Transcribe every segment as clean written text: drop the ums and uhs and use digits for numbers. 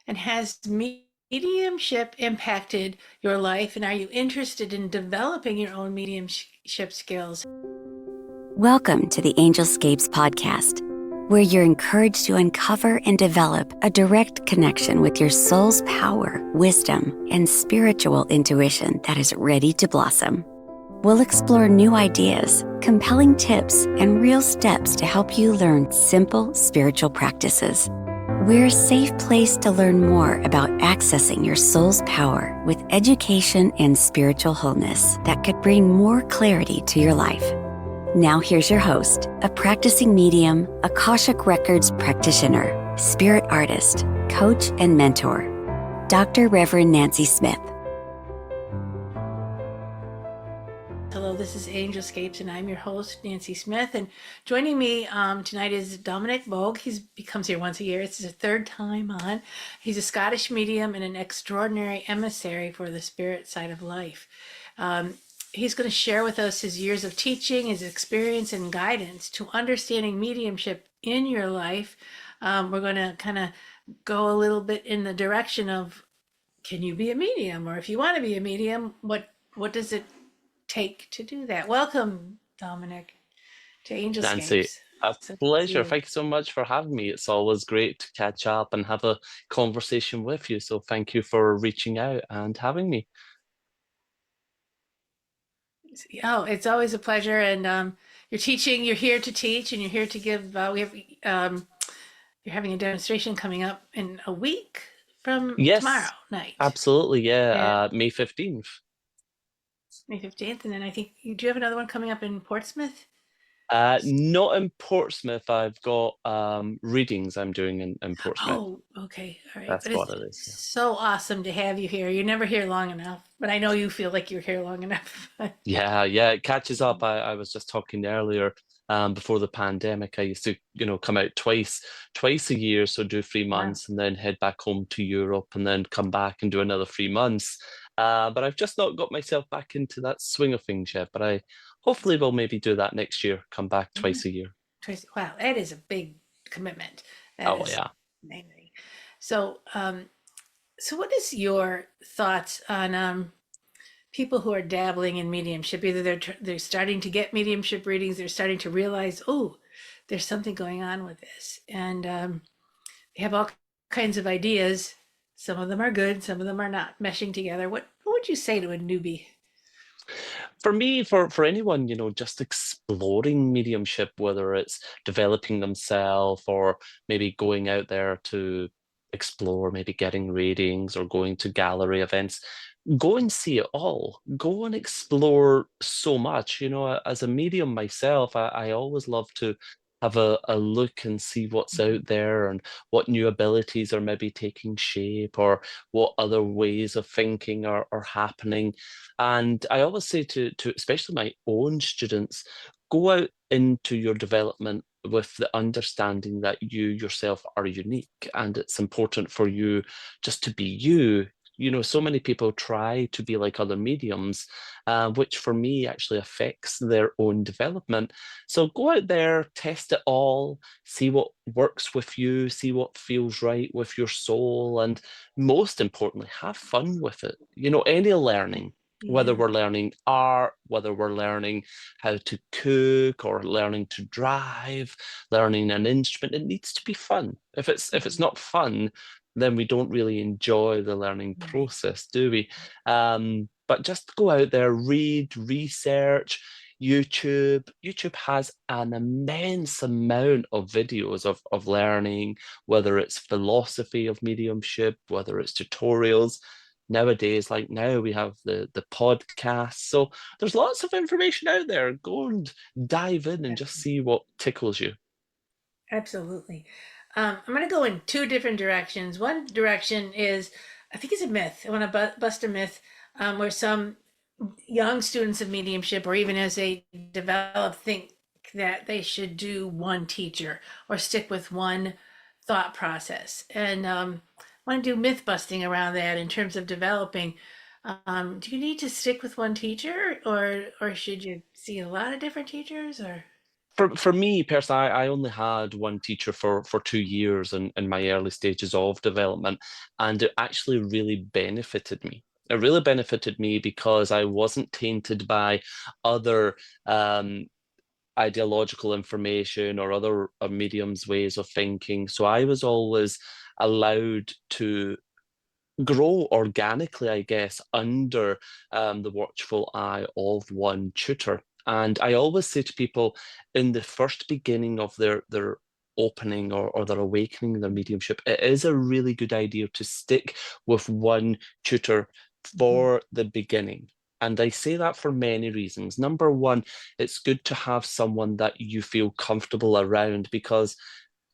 And has mediumship impacted your life? And are you interested in developing your own mediumship skills? Welcome to the Angelscapes podcast, where you're encouraged to uncover and develop a direct connection with your soul's power, wisdom, and spiritual intuition that is ready to blossom. We'll explore new ideas, compelling tips, and real steps to help you learn simple spiritual practices. We're a safe place to learn more about accessing your soul's power with education and spiritual wholeness that could bring more clarity to your life. Now here's your host, a practicing medium, Akashic Records practitioner, spirit artist, coach, and mentor, Dr. Reverend Nancy Smith. Hello, this is Angelscapes, and I'm your host, Nancy Smith. And joining me tonight is Dominic Boag. He comes here once a year. It's his third time on. He's a Scottish medium and an extraordinary emissary for the spirit side of life. He's going to share with us his years of teaching, his experience, and guidance to understanding mediumship in your life. We're going to kind of go a little bit in the direction of, can you be a medium? Or if you want to be a medium, what does it take to do that? Welcome, Dominic, to Nancy, Angelscapes. a So good to see pleasure. you. Thank you so much for having me. It's always great to catch up and have a conversation with you. So thank you for reaching out and having me. Oh, it's always a pleasure. And you're teaching, you're here to teach, and you're here to give. You're having a demonstration coming up in a week from tomorrow Yes, night, absolutely. Yeah, at May 15th. May 15th. And then I think you do have another one coming up in Portsmouth. Not in Portsmouth. I've got readings I'm doing in Portsmouth. Oh, okay. All right. That's But what it's it is. Yeah. so awesome to have you here. You're never here long enough, but I know you feel like you're here long enough. Yeah, it catches up. I was just talking earlier, before the pandemic, I used to, come out twice a year, so do three Wow. months and then head back home to Europe and then come back and do another 3 months. But I've just not got myself back into that swing of things yet. But I hopefully will maybe do that next year, come back Yeah. twice a year. Wow, that is a big commitment. That Oh is yeah. amazing. So, so what is your thoughts on people who are dabbling in mediumship? Either they're starting to get mediumship readings, they're starting to realize, oh, there's something going on with this, and they have all kinds of ideas. Some of them are good, some of them are not meshing together. What would you say to a newbie? For me, for anyone, just exploring mediumship, whether it's developing themselves or maybe going out there to explore, maybe getting readings or going to gallery events, go and see it all. Go and explore so much. As a medium myself, I always love to have a look and see what's out there and what new abilities are maybe taking shape or what other ways of thinking are happening. And I always say to especially my own students, go out into your development with the understanding that you yourself are unique and it's important for you just to be you. So many people try to be like other mediums, which for me actually affects their own development. So go out there, test it all, see what works with you, see what feels right with your soul, and most importantly, have fun with it. Any learning, whether Yeah. we're learning art, whether we're learning how to cook or learning to drive, learning an instrument, it needs to be fun. If it's not fun, then we don't really enjoy the learning Right. process, do we? But just go out there, read, research. YouTube has an immense amount of videos of learning, whether it's philosophy of mediumship, whether it's tutorials. Nowadays, like now, we have the podcast. So there's lots of information out there. Go and dive in and just see what tickles you. Absolutely. I'm going to go in two different directions. One direction is, I think it's a myth. I want to bust a myth where some young students of mediumship, or even as they develop, think that they should do one teacher or stick with one thought process. And I want to do myth busting around that in terms of developing. Do you need to stick with one teacher, or should you see a lot of different teachers, or? For me personally, I only had one teacher for 2 years in my early stages of development, and it actually really benefited me. It really benefited me because I wasn't tainted by other ideological information or other mediums' ways of thinking. So I was always allowed to grow organically, I guess, under the watchful eye of one tutor. And I always say to people in the first beginning of their opening or their awakening, their mediumship, it is a really good idea to stick with one tutor Mhm. for the beginning. And I say that for many reasons. Number one, it's good to have someone that you feel comfortable around because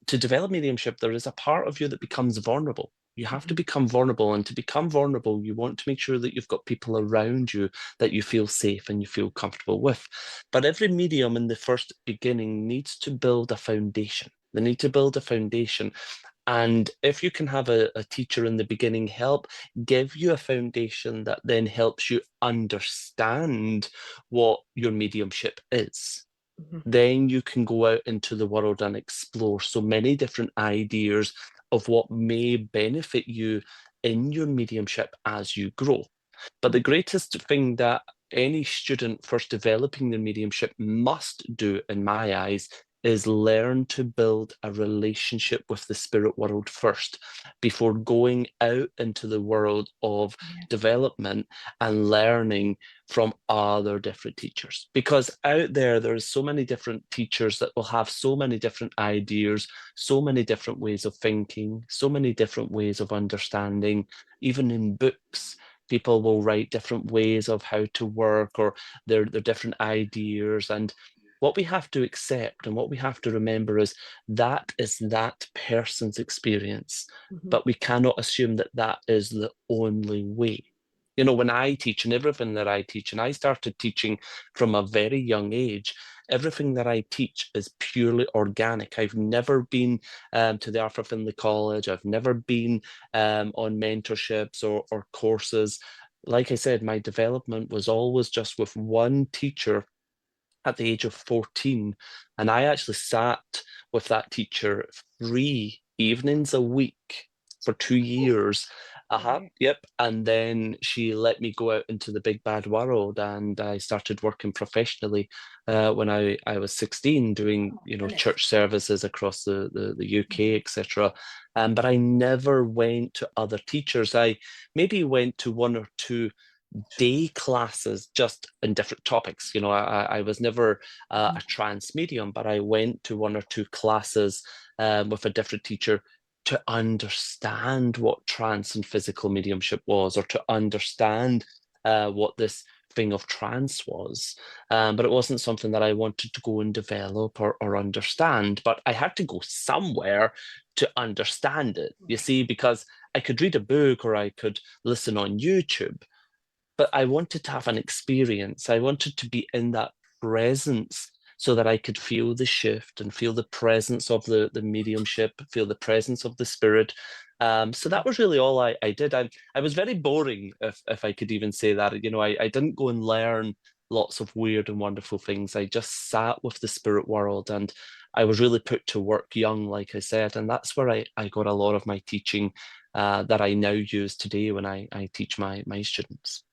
to develop mediumship, there is a part of you that becomes vulnerable. You have to Mhm. become vulnerable. And to become vulnerable, you want to make sure that you've got people around you that you feel safe and you feel comfortable with. But every medium in the first beginning needs to build a foundation. They need to build a foundation. And if you can have a teacher in the beginning help give you a foundation that then helps you understand what your mediumship is, Mhm. then you can go out into the world and explore so many different ideas of what may benefit you in your mediumship as you grow. But the greatest thing that any student first developing their mediumship must do, in my eyes, is learn to build a relationship with the spirit world first before going out into the world of Yeah. development and learning from other different teachers. Because out there, there's so many different teachers that will have so many different ideas, so many different ways of thinking, so many different ways of understanding, even in books people will write different ways of how to work or their different ideas. And what we have to accept and what we have to remember is that person's experience. Mhm. But we cannot assume that that is the only way. You know, when I teach and everything that I teach, and I started teaching from a very young age, everything that I teach is purely organic. I've never been to the Arthur Findlay College. I've never been on mentorships or courses. Like I said, my development was always just with one teacher at the age of 14. And I actually sat with that teacher 3 evenings a week for 2 years. Uh-huh, Right. yep. And then she let me go out into the big bad world and I started working professionally when I was 16 doing, Oh, you know, goodness. church services across the UK, Mhm. etc. But I never went to other teachers. I maybe went to one or two day classes just in different topics. You know, I was never a trance medium, but I went to one or two classes with a different teacher to understand what trance and physical mediumship was, or to understand what this thing of trance was. But it wasn't something that I wanted to go and develop or understand. But I had to go somewhere to understand it, you Right. see, because I could read a book or I could listen on YouTube, but I wanted to have an experience. I wanted to be in that presence so that I could feel the shift and feel the presence of the mediumship, feel the presence of the spirit. So that was really all I did. I was very boring, if I could even say that. You know, I didn't go and learn lots of weird and wonderful things. I just sat with the spirit world and I was really put to work young, like I said. And that's where I got a lot of my teaching that I now use today when I teach my students.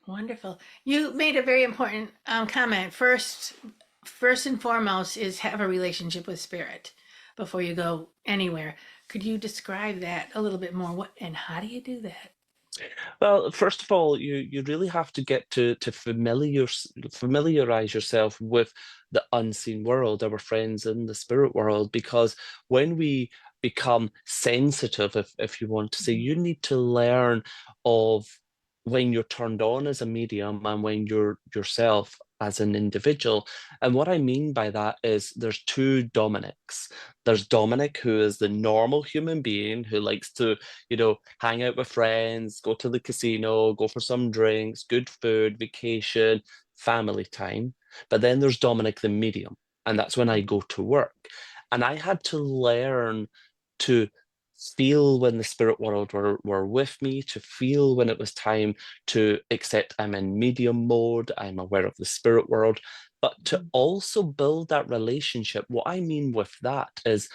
Wonderful. You made a very important comment. First and foremost is have a relationship with spirit before you go anywhere. Could you describe that a little bit more? What and how do you do that? Well, first of all, you really have to get to familiarize yourself with the unseen world, our friends in the spirit world, because when we become sensitive, if you want to say, Mhm. you need to learn of when you're turned on as a medium and when you're yourself as an individual. And what I mean by that is there's two Dominics. There's Dominic, who is the normal human being who likes to, you know, hang out with friends, go to the casino, go for some drinks, good food, vacation, family time. But then there's Dominic the medium, and that's when I go to work. And I had to learn to feel when the spirit world were with me, to feel when it was time to accept I'm in medium mode, I'm aware of the spirit world. But to also build that relationship, what I mean with that is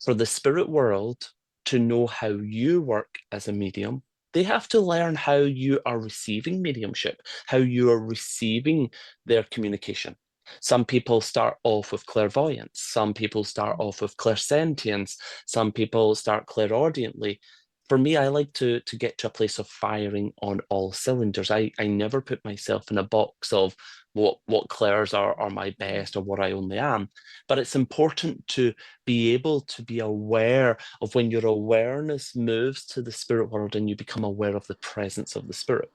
for the spirit world to know how you work as a medium, they have to learn how you are receiving mediumship, how you are receiving their communication. Some people start off with clairvoyance, some people start off with clairsentience, some people start clairaudiently. For me, I like to get to a place of firing on all cylinders. I never put myself in a box of what clairs are my best or what I only am. But it's important to be able to be aware of when your awareness moves to the spirit world and you become aware of the presence of the spirit.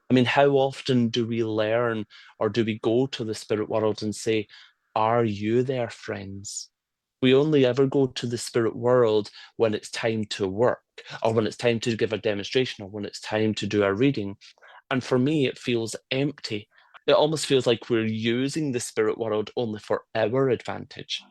I mean, how often do we learn or do we go to the spirit world and say, are you there, friends? We only ever go to the spirit world when it's time to work, or when it's time to give a demonstration, or when it's time to do a reading. And for me, it feels empty. It almost feels like we're using the spirit world only for our advantage.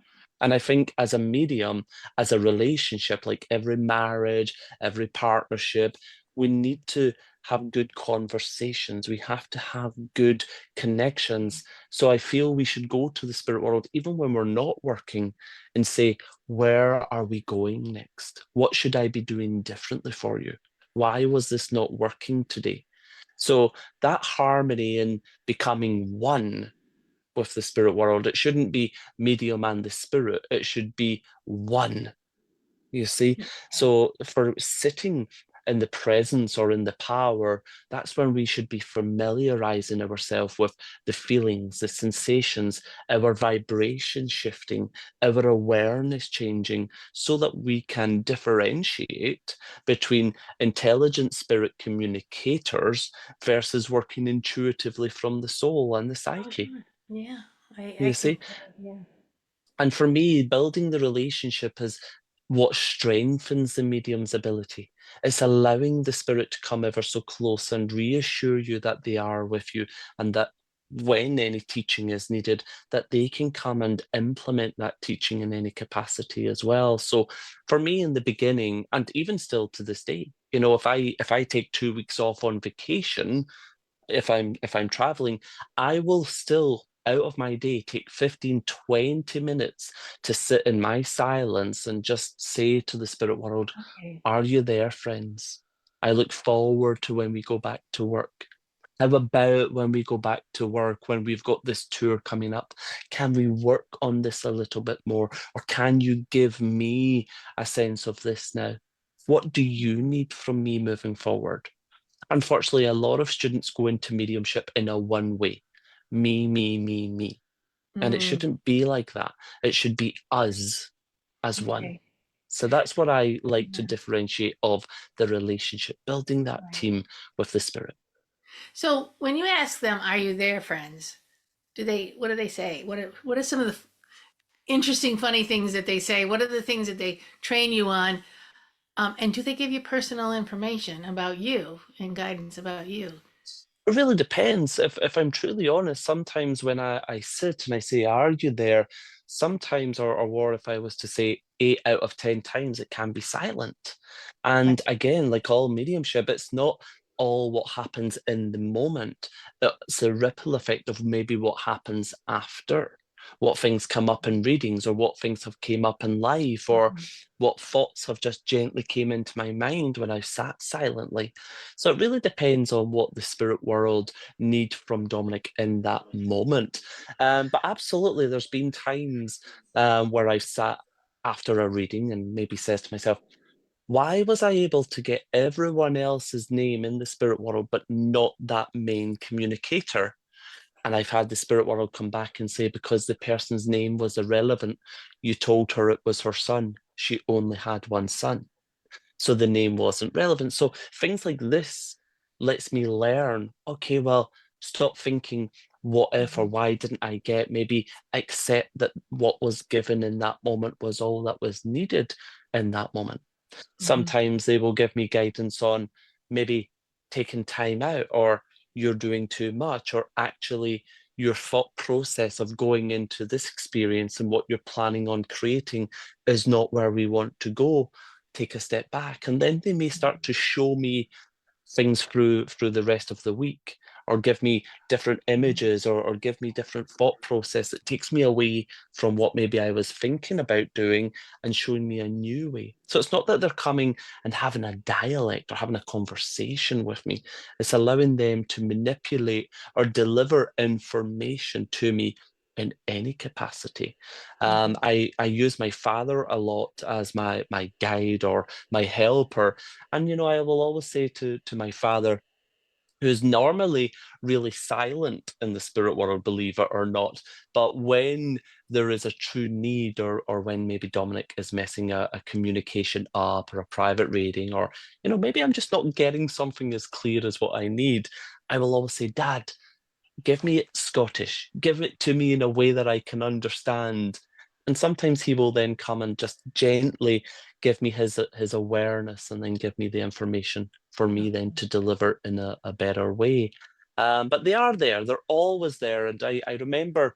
And I think as a medium, as a relationship, like every marriage, every partnership, we need to have good conversations. We have to have good connections. So I feel we should go to the spirit world, even when we're not working, and say, where are we going next? What should I be doing differently for you? Why was this not working today? So that harmony in becoming one with the spirit world, it shouldn't be medium and the spirit, it should be one, you see. So for sitting in the presence or in the power, that's when we should be familiarizing ourselves with the feelings, the sensations, our vibration shifting, our awareness changing, so that we can differentiate between intelligent spirit communicators versus working intuitively from the soul and the Oh, psyche. sure. Yeah, You I can. see? Yeah. And for me, building the relationship is what strengthens the medium's ability. It's allowing the spirit to come ever so close and reassure you that they are with you, and that when any teaching is needed, that they can come and implement that teaching in any capacity as well. So for me in the beginning, and even still to this day, if I take 2 weeks off on vacation, if I'm traveling, I will still out of my day take 15, 20 minutes to sit in my silence and just say to the spirit world, Okay. are you there, friends? I look forward to when we go back to work. How about when we go back to work, when we've got this tour coming up? Can we work on this a little bit more? Or can you give me a sense of this now? What do you need from me moving forward? Unfortunately, a lot of students go into mediumship in a one way, me, me, me, me. And it Mm, shouldn't be like that. It should be us as one. okay. So that's what I like to Yeah. differentiate of the relationship, building that Right. team with the spirit. So when you ask them, "Are you there, friends?" What do they say? What are some of the interesting, funny things that they say? What are the things that they train you on? And do they give you personal information about you and guidance about you? It really depends. If I'm truly honest, sometimes when I sit and I say, are you there? Sometimes, or if I was to say 8 out of 10 times, it can be silent. And Right. again, like all mediumship, it's not all what happens in the moment. It's a ripple effect of maybe what happens after, what things come up in readings, or what things have came up in life, or Mhm. what thoughts have just gently came into my mind when I sat silently. So it really depends on what the spirit world need from Dominic in that moment. But absolutely, there's been times where I've sat after a reading and maybe says to myself, why was I able to get everyone else's name in the spirit world, but not that main communicator? And I've had the spirit world come back and say, because the person's name was irrelevant, you told her it was her son. She only had one son, so the name wasn't relevant. So things like this lets me learn, okay, well, stop thinking what if or why didn't I get, maybe accept that what was given in that moment was all that was needed in that moment. Mhm. Sometimes they will give me guidance on maybe taking time out, or you're doing too much, or actually your thought process of going into this experience and what you're planning on creating is not where we want to go. Take a step back. And then they may start to show me things through the rest of the week, or give me different images, or give me different thought process. It takes me away from what maybe I was thinking about doing and showing me a new way. So it's not that they're coming and having a dialect or having a conversation with me. It's allowing them to manipulate or deliver information to me in any capacity. I use my father a lot as my guide or my helper. And, I will always say to my father, who's normally really silent in the spirit world, believe it or not. But when there is a true need, or when maybe Dominic is messing a communication up or a private reading, or, maybe I'm just not getting something as clear as what I need, I will always say, Dad, give me it Scottish, give it to me in a way that I can understand. And sometimes he will then come and just gently give me his awareness, and then give me the information for me then to deliver in a better way. But they are there, they're always there. And I remember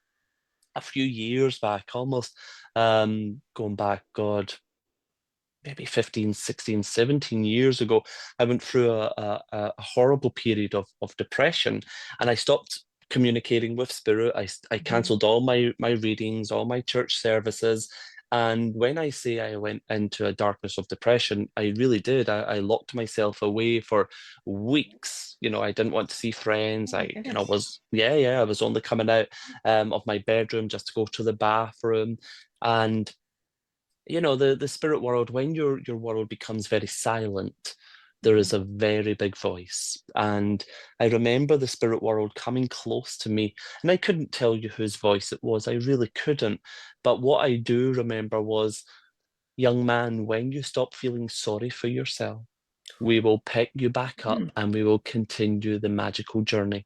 a few years back, almost going back, God, maybe 15, 16, 17 years ago, I went through a horrible period of depression, and I stopped communicating with spirit. I cancelled all my readings, all my church services. And when I say I went into a darkness of depression, I really did. I locked myself away for weeks. I didn't want to see friends. Oh my I, goodness. I was only coming out of my bedroom just to go to the bathroom. And the spirit world, when your world becomes very silent, there is a very big voice. And I remember the spirit world coming close to me, and I couldn't tell you whose voice it was. I really couldn't. But what I do remember was, young man, when you stop feeling sorry for yourself, we will pick you back up and we will continue the magical journey.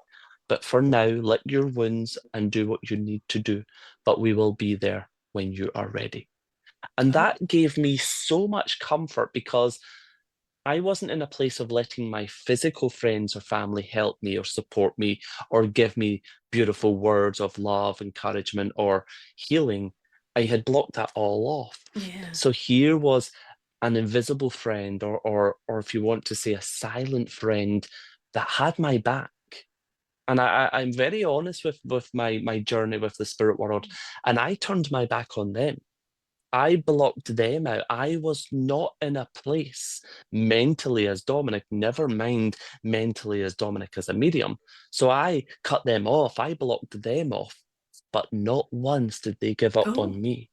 But for now, lick your wounds and do what you need to do. But we will be there when you are ready. And Oh, that gave me so much comfort, because I wasn't in a place of letting my physical friends or family help me or support me or give me beautiful words of love, encouragement, or healing. I had blocked that all off. yeah. So here was an invisible friend, or if you want to say, a silent friend that had my back. And I'm very honest with my journey with the spirit world. And I turned my back on them. I blocked them out. I was not in a place mentally as Dominic, never mind mentally as Dominic as a medium. So I cut them off. I blocked them off. But not once did they give up Oh, on me.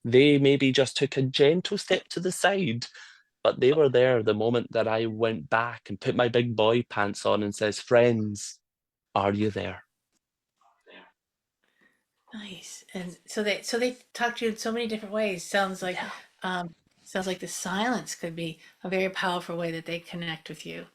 They maybe just took a gentle step to the side, but they were there the moment that I went back and put my big boy pants on and says, "Friends, are you there?" nice. And so they talk to you in so many different ways. Yeah. Um, sounds like the silence could be a very powerful way that they connect with you.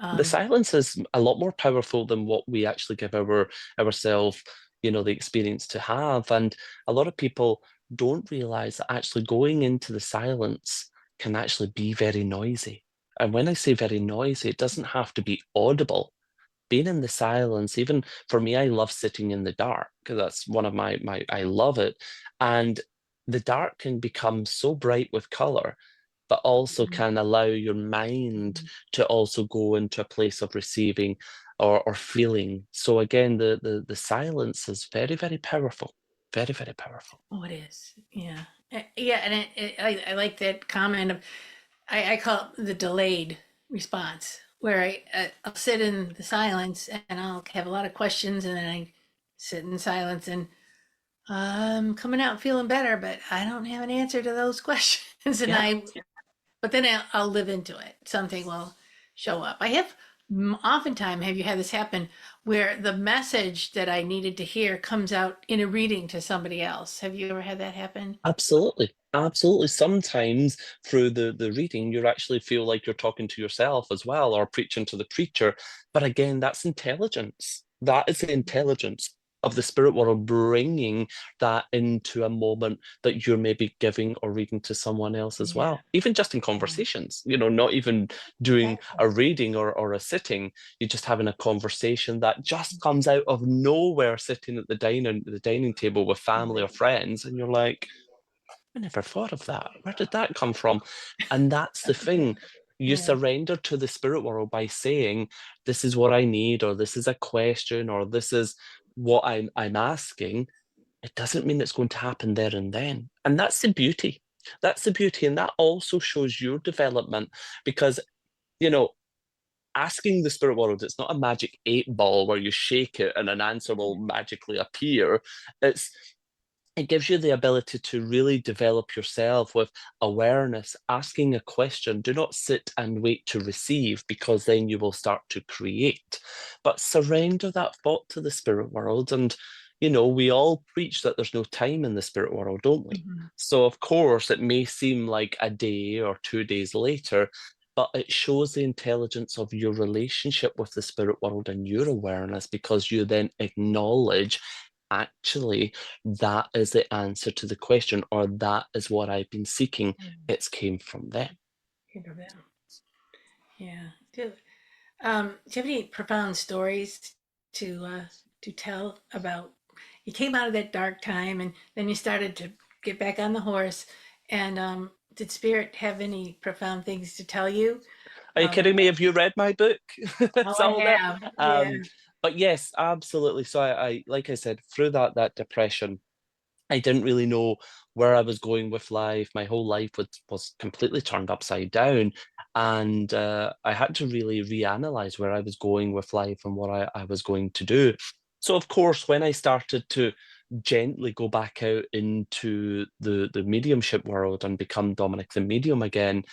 The Um, silence is a lot more powerful than what we actually give ourselves, the experience to have. And a lot of people don't realize that actually going into the silence can actually be very noisy. And when I say very noisy, it doesn't have to be audible. Being in the silence, even for me, I love sitting in the dark, because that's one of my I love it. And the dark can become so bright with color, but also can allow your mind to also go into a place of receiving, or feeling. So again, the silence is very, very powerful. Very, very powerful. oh, it is. Yeah. Yeah. And I like that comment of, I call it the delayed response, where I'll sit in the silence and I'll have a lot of questions, and then I sit in silence and I'm coming out feeling better, but I don't have an answer to those questions. And Yeah. but then I'll live into it. Something will show up. Oftentimes, have you had this happen where the message that I needed to hear comes out in a reading to somebody else? Have you ever had that happen? Absolutely. Absolutely. Sometimes through the reading, you actually feel like you're talking to yourself as well, or preaching to the preacher. But again, that's intelligence. That is the intelligence of the spirit world, bringing that into a moment that you're maybe giving or reading to someone else as Yeah. well. Even just in Yeah. conversations, not even doing a reading or a sitting, you're just having a conversation that just comes out of nowhere, sitting at the dining table with family or friends, and you're like, I never thought of that. Where did that come from? And that's the thing. You Yeah. surrender to the spirit world by saying, this is what I need, or this is a question, or this is what I'm asking. It doesn't mean it's going to happen there and then. And that's the beauty. That's the beauty. And that also shows your development because, you know, asking the spirit world, it's not a magic 8 ball where you shake it and an answer will magically appear. It's it gives you the ability to really develop yourself with awareness, asking a question. Do not sit and wait to receive, because then you will start to create. But surrender that thought to the spirit world. And, we all preach that there's no time in the spirit world, don't we? Mhm. So, of course, it may seem like a day or 2 days later, but it shows the intelligence of your relationship with the spirit world and your awareness, because you then acknowledge, actually, that is the answer to the question, or that is what I've been seeking. It's came from them. Think of that. Yeah. Do you have any profound stories to tell about? You came out of that dark time, and then you started to get back on the horse. And did Spirit have any profound things to tell you? Are you kidding me? Have you read my book? Oh, It's I all there. have. Yeah. Um, but yes, absolutely. So I like I said, through that depression, I didn't really know where I was going with life. My whole life was completely turned upside down. And I had to really reanalyze where I was going with life and what I was going to do. So, of course, when I started to gently go back out into the mediumship world and become Dominic the medium again,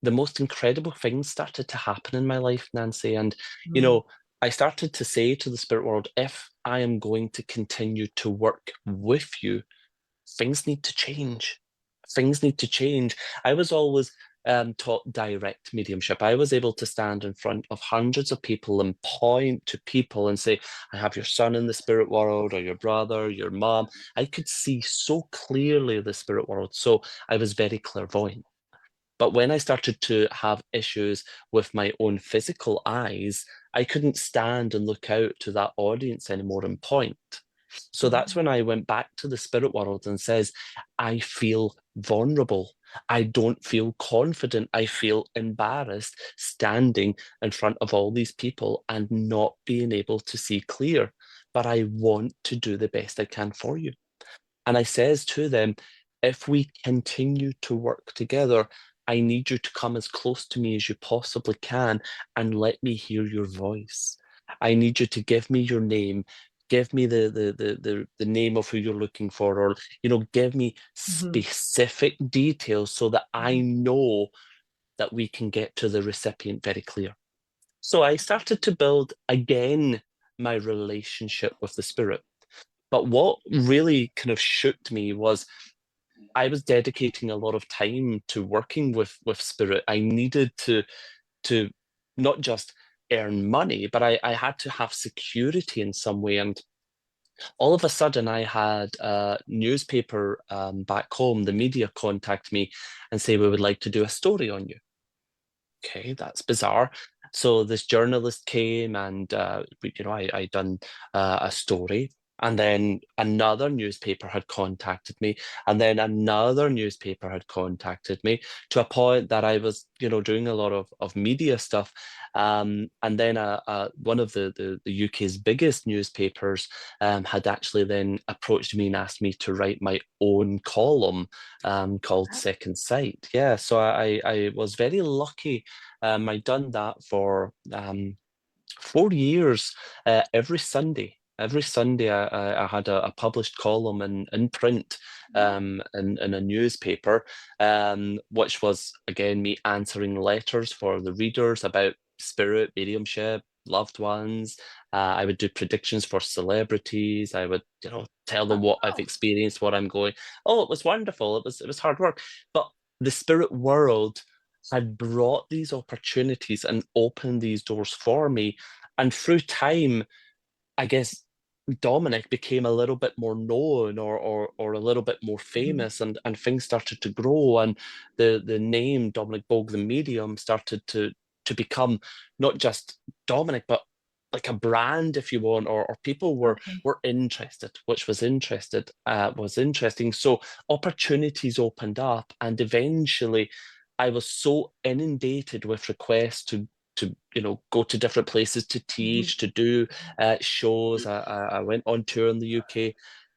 the most incredible things started to happen in my life, Nancy. And, Mm. I started to say to the spirit world, if I am going to continue to work with you, things need to change. Things need to change. I was always taught direct mediumship. I was able to stand in front of hundreds of people and point to people and say, I have your son in the spirit world, or your brother, your mom. I could see so clearly the spirit world. So I was very clairvoyant. But when I started to have issues with my own physical eyes, I couldn't stand and look out to that audience anymore and point. So that's Mhm. when I went back to the spirit world and says, I feel vulnerable. I don't feel confident. I feel embarrassed standing in front of all these people and not being able to see clear. But I want to do the best I can for you. And I says to them, if we continue to work together, I need you to come as close to me as you possibly can and let me hear your voice. I need you to give me your name, give me the name of who you're looking for, or give me Mhm. specific details so that I Mhm. know that we can get to the recipient very clear. So I started to build again my relationship with the spirit. But what really kind of shook me was I was dedicating a lot of time to working with spirit. I needed to not just earn money, but I had to have security in some way. And all of a sudden, I had a newspaper back home, the media contact me and say, we would like to do a story on you. Okay, that's bizarre. So this journalist came and I done a story, and then another newspaper had contacted me, and then another newspaper had contacted me, to a point that I was doing a lot of media stuff, and then one of the UK's biggest newspapers had actually then approached me and asked me to write my own column called Second Sight. Yeah, so I was very lucky. I'd done that for 4 years, every Sunday. Every Sunday, I had a published column in print, in a newspaper, which was, again, me answering letters for the readers about spirit, mediumship, loved ones. I would do predictions for celebrities. I would, tell them what I've Oh. experienced, what I'm going. Oh, it was wonderful. It was hard work. But the spirit world had brought these opportunities and opened these doors for me. And through time, I guess Dominic became a little bit more known, or a little bit more Mhm. famous, and things started to grow, and the name Dominic Boag the medium started to become not just Dominic, but like a brand, if you want, or people were Okay. were interested, which was interesting. So opportunities opened up, and eventually I was so inundated with requests to go to different places to Mhm. teach, to do shows. I went on tour in the UK,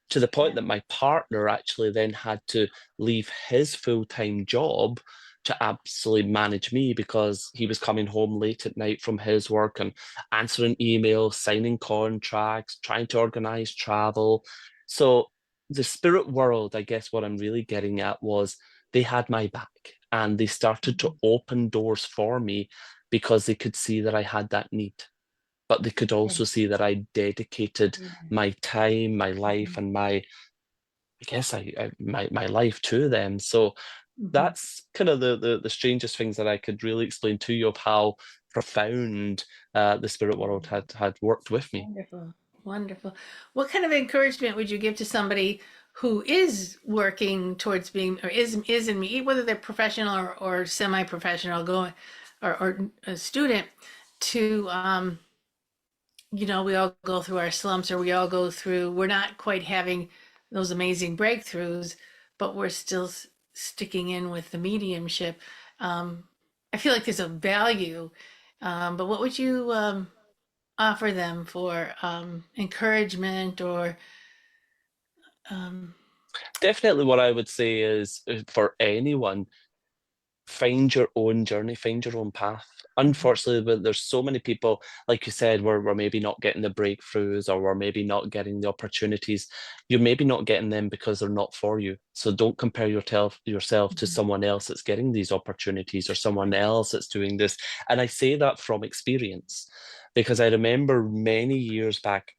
to the point Yeah. that my partner actually then had to leave his full-time job to absolutely manage me, because he was coming home late at night from his work and answering emails, signing contracts, trying to organize travel. So the spirit world, I guess what I'm really getting at was, they had my back and they started to Mhm. open doors for me, because they could see that I had that need, but they could Yeah. also see that I dedicated Yeah. my time, my life, Mhm. and I guess my life to them. So Mhm. that's kind of the strangest things that I could really explain to you, of how profound the spirit world had worked with me. Wonderful. Wonderful. What kind of encouragement would you give to somebody who is working towards being, or is in me, whether they're professional or semi-professional, going, or a student, to we all go through our slumps, or we all go through, we're not quite having those amazing breakthroughs, but we're still sticking in with the mediumship. Um, I feel like there's a value, but what would you offer them for encouragement or um, Definitely, what I would say is, for anyone, find your own journey, find your own path. mhm, Unfortunately, but there's so many people, like you said, we're maybe not getting the breakthroughs, or we're maybe not getting the opportunities. You're maybe not getting them because they're not for you. So don't compare yourself to mhm, someone else that's getting these opportunities, or someone else that's doing this. And I say that from experience, because I remember many years back,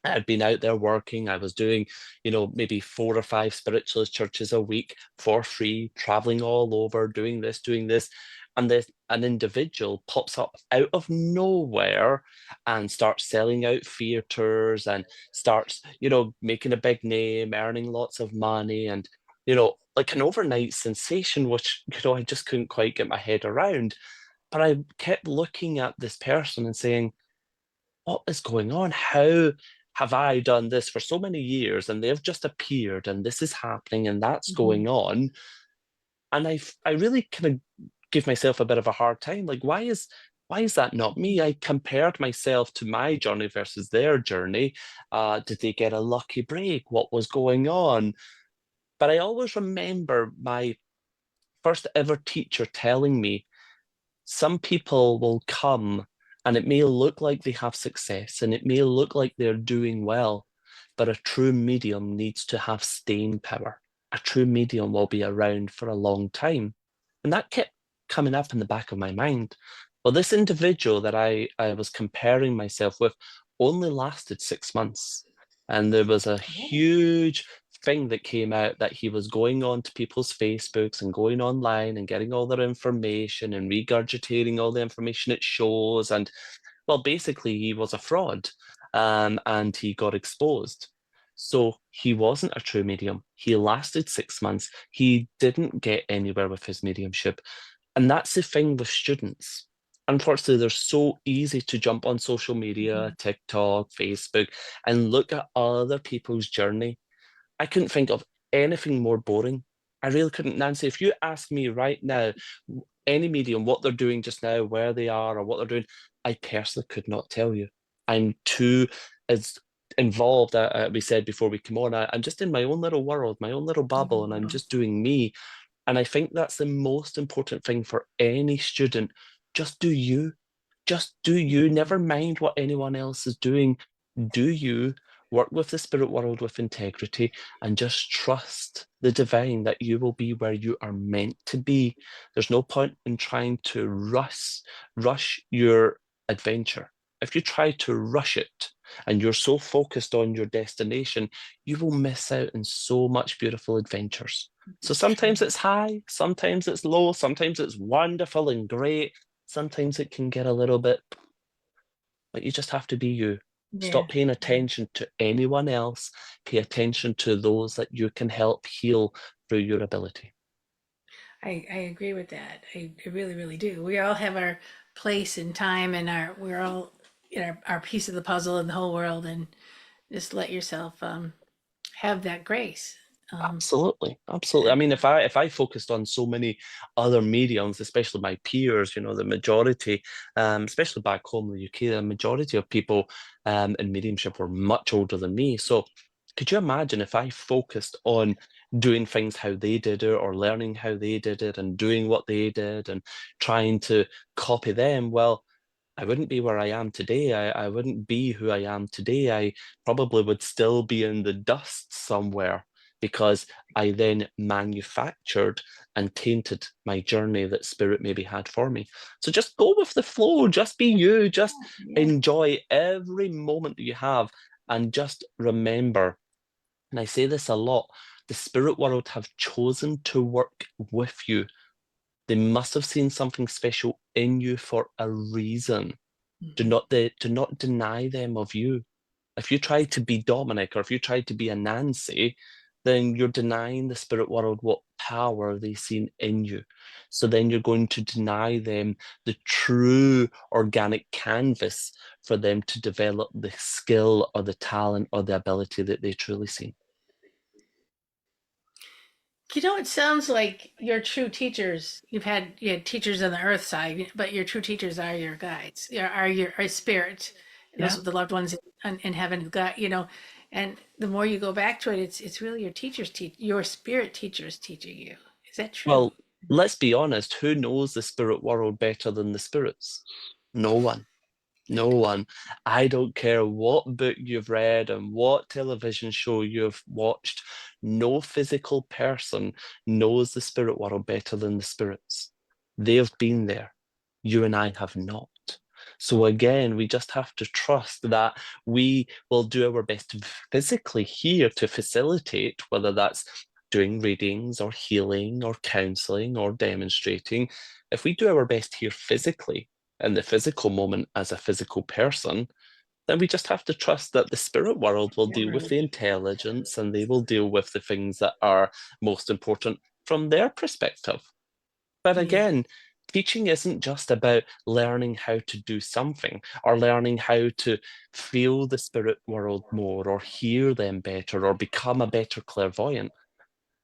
I'd been out there working. I was doing, maybe 4 or 5 spiritualist churches a week for free, traveling all over, doing this, doing this. And then an individual pops up out of nowhere and starts selling out theaters, and starts, making a big name, earning lots of money, and, like an overnight sensation, which, I just couldn't quite get my head around. But I kept looking at this person and saying, what is going on? How have I done this for so many years, and they've just appeared, and this is happening, and that's mhm, going on? And I really kind of give myself a bit of a hard time. Like, why is that not me? I compared myself to my journey versus their journey. Did they get a lucky break? What was going on? But I always remember my first ever teacher telling me, some people will come, and it may look like they have success, and it may look like they're doing well, but a true medium needs to have staying power. A true medium will be around for a long time. And that kept coming up in the back of my mind. Well, this individual that I was comparing myself with only lasted 6 months. And there was a oh, huge thing that came out, that he was going on to people's Facebooks and going online and getting all their information and regurgitating all the information it shows. And, well, basically, he was a fraud, and he got exposed. So he wasn't a true medium. He lasted 6 months. He didn't get anywhere with his mediumship. And that's the thing with students. Unfortunately, they're so easy to jump on social media, mhm, TikTok, Facebook, and look at other people's journey. I couldn't think of anything more boring. I really couldn't, Nancy. If you ask me right now, any medium, what they're doing just now, where they are, or what they're doing, I personally could not tell you. I'm too as involved. We said before we come on, I'm just in my own little world, my own little bubble, and I'm mhm, just doing me. And I think that's the most important thing for any student. Just do you. Just do you. mhm. Never mind what anyone else is doing. Do you. Work with the spirit world with integrity, and just trust the divine that you will be where you are meant to be. There's no point in trying to rush your adventure. If you try to rush it and you're so focused on your destination, you will miss out on so much beautiful adventures. So sometimes it's high, sometimes it's low, sometimes it's wonderful and great, sometimes it can get a little bit, but you just have to be you. Yeah, Stop paying attention to anyone else. Pay attention to those that you can help heal through your ability. I agree with that. I really, really do. We all have our place and time, and we're all in our piece of the puzzle in the whole world, and just let yourself have that grace. Absolutely, absolutely. I mean, if I focused on so many other mediums, especially my peers, the majority, especially back home in the UK, the majority of people in mediumship were much older than me. So, could you imagine if I focused on doing things how they did it, or learning how they did it, and doing what they did, and trying to copy them? Well, I wouldn't be where I am today. I wouldn't be who I am today. I probably would still be in the dust somewhere because I then manufactured and tainted my journey that spirit maybe had for me. So just go with the flow, just be you, just Yeah. enjoy every moment that you have, and just remember, and I say this a lot, the spirit world have chosen to work with you. They must have seen something special in you for a reason. Mhm. Do not deny them of you. If you try to be Dominic, or if you try to be a Nancy, then you're denying the spirit world what power they've seen in you. So then you're going to deny them the true organic canvas for them to develop the skill or the talent or the ability that they truly see. It sounds like your true teachers. You had teachers on the earth side, but your true teachers are your guides. Are your spirit. Those Yeah. are the loved ones in heaven. God, and the more you go back to it, it's really your teachers your spirit teachers teaching you. Is that true? Well, let's be honest, who knows the spirit world better than the spirits? No one. No one. I don't care what book you've read and what television show you've watched. No physical person knows the spirit world better than the spirits. They've been there. You and I have not. So again, we just have to trust that we will do our best physically here to facilitate, whether that's doing readings or healing or counseling or demonstrating. If we do our best here physically, in the physical moment as a physical person, then we just have to trust that the spirit world will deal with the intelligence, and they will deal with the things that are most important from their perspective. But Yeah. again, teaching isn't just about learning how to do something, or learning how to feel the spirit world more, or hear them better, or become a better clairvoyant.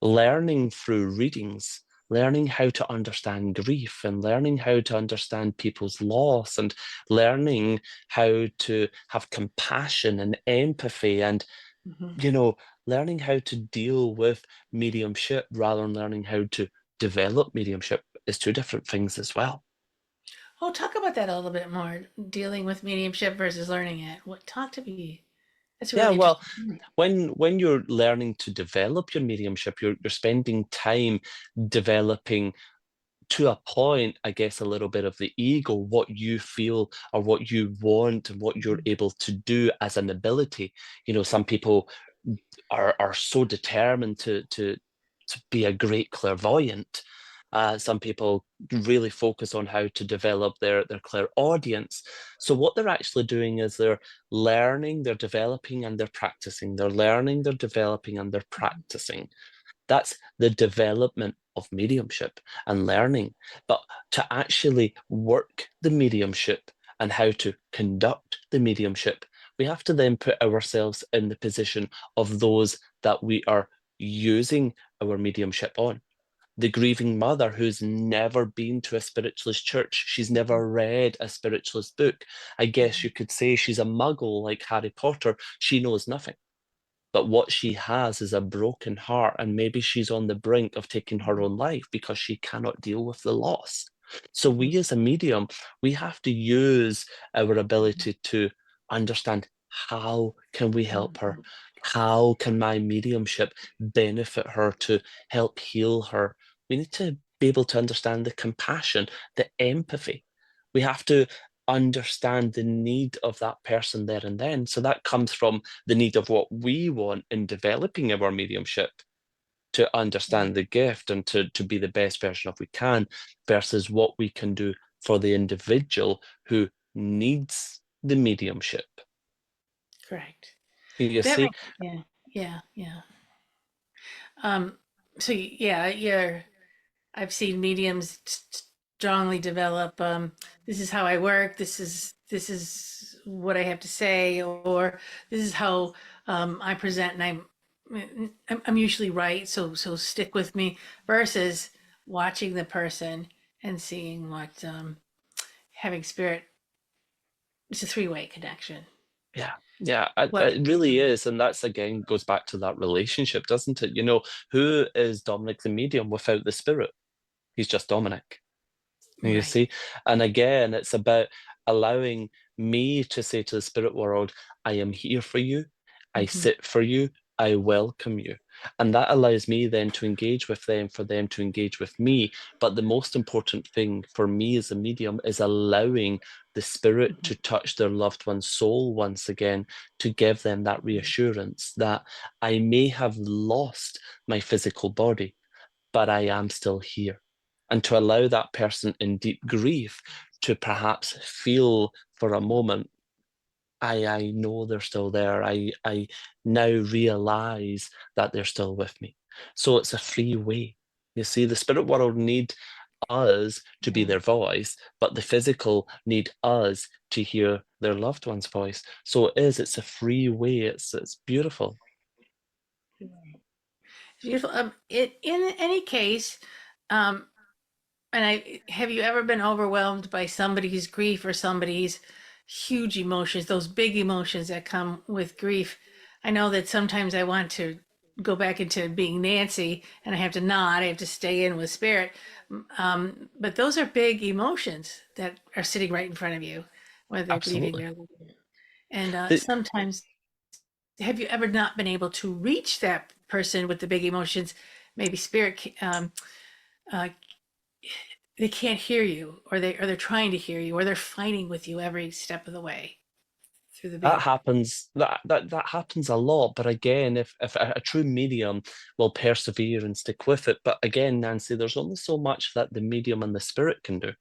Learning through readings, learning how to understand grief, and learning how to understand people's loss, and learning how to have compassion and empathy, and, Mhm. you know, learning how to deal with mediumship rather than learning how to develop mediumship is two different things as well. Oh, talk about that a little bit more. Dealing with mediumship versus learning it. Talk to me. That's Yeah, really well, interesting. when you're learning to develop your mediumship, you're spending time developing, to a point, I guess, a little bit of the ego, what you feel or what you want and what you're Mhm. able to do as an ability. Some people are so determined to be a great clairvoyant. Some people really focus on how to develop their clairaudience. So what they're actually doing is they're learning, they're developing, and they're practicing. They're learning, they're developing, and they're practicing. That's the development of mediumship and learning. But to actually work the mediumship and how to conduct the mediumship, we have to then put ourselves in the position of those that we are using our mediumship on. The grieving mother who's never been to a spiritualist church, she's never read a spiritualist book. I guess you could say she's a muggle like Harry Potter. She knows nothing. But what she has is a broken heart, and maybe she's on the brink of taking her own life because she cannot deal with the loss. So Mhm. we as a medium, we have to use our ability to understand, how can we help her? Mhm. How can my mediumship benefit her to help heal her? We need to be able to understand the compassion, the empathy. We have to understand the need of that person there and then. So that comes from the need of what we want in developing our mediumship, to understand the gift and to be the best version of we can, versus what we can do for the individual who needs the mediumship. Correct. You That see? makes yeah, yeah, yeah. Um, so yeah, you're I've seen mediums strongly develop. This is how I work. This is what I have to say, or this is how I present, and I'm I'm usually right, so stick with me, versus watching the person and seeing what having spirit. It's a three-way connection. Yeah, yeah, What it really is. And that's again goes back to that relationship, doesn't it? Who is Dominic the medium without the spirit? He's just Dominic. You right? see? And again, it's about allowing me to say to the spirit world, I am here for you. I Hmm. sit for you. I welcome you. And that allows me then to engage with them, for them to engage with me. But the most important thing for me as a medium is allowing the spirit to touch their loved one's soul once again, to give them that reassurance that I may have lost my physical body, but I am still here. And to allow that person in deep grief to perhaps feel for a moment, I know they're still there. I now realize that they're still with me. So it's a free way. You see, the spirit world need us to be their voice, but the physical need us to hear their loved one's voice. So it's a free way. It's beautiful. Beautiful. In any case, um, and I have you ever been overwhelmed by somebody's grief or somebody's huge emotions, those big emotions that come with grief? I know that sometimes I want to go back into being Nancy and I have to not, I have to stay in with spirit. But those are big emotions that are sitting right in front of you when they're grieving Absolutely. their loved one. And The, sometimes, have you ever not been able to reach that person with the big emotions? Maybe spirit uh, they can't hear you, or they're trying to hear you, or they're fighting with you every step of the way through the That big. happens. That happens a lot. But again, if a true medium will persevere and stick with it. But again, Nancy, there's only so much that the medium and the spirit can do.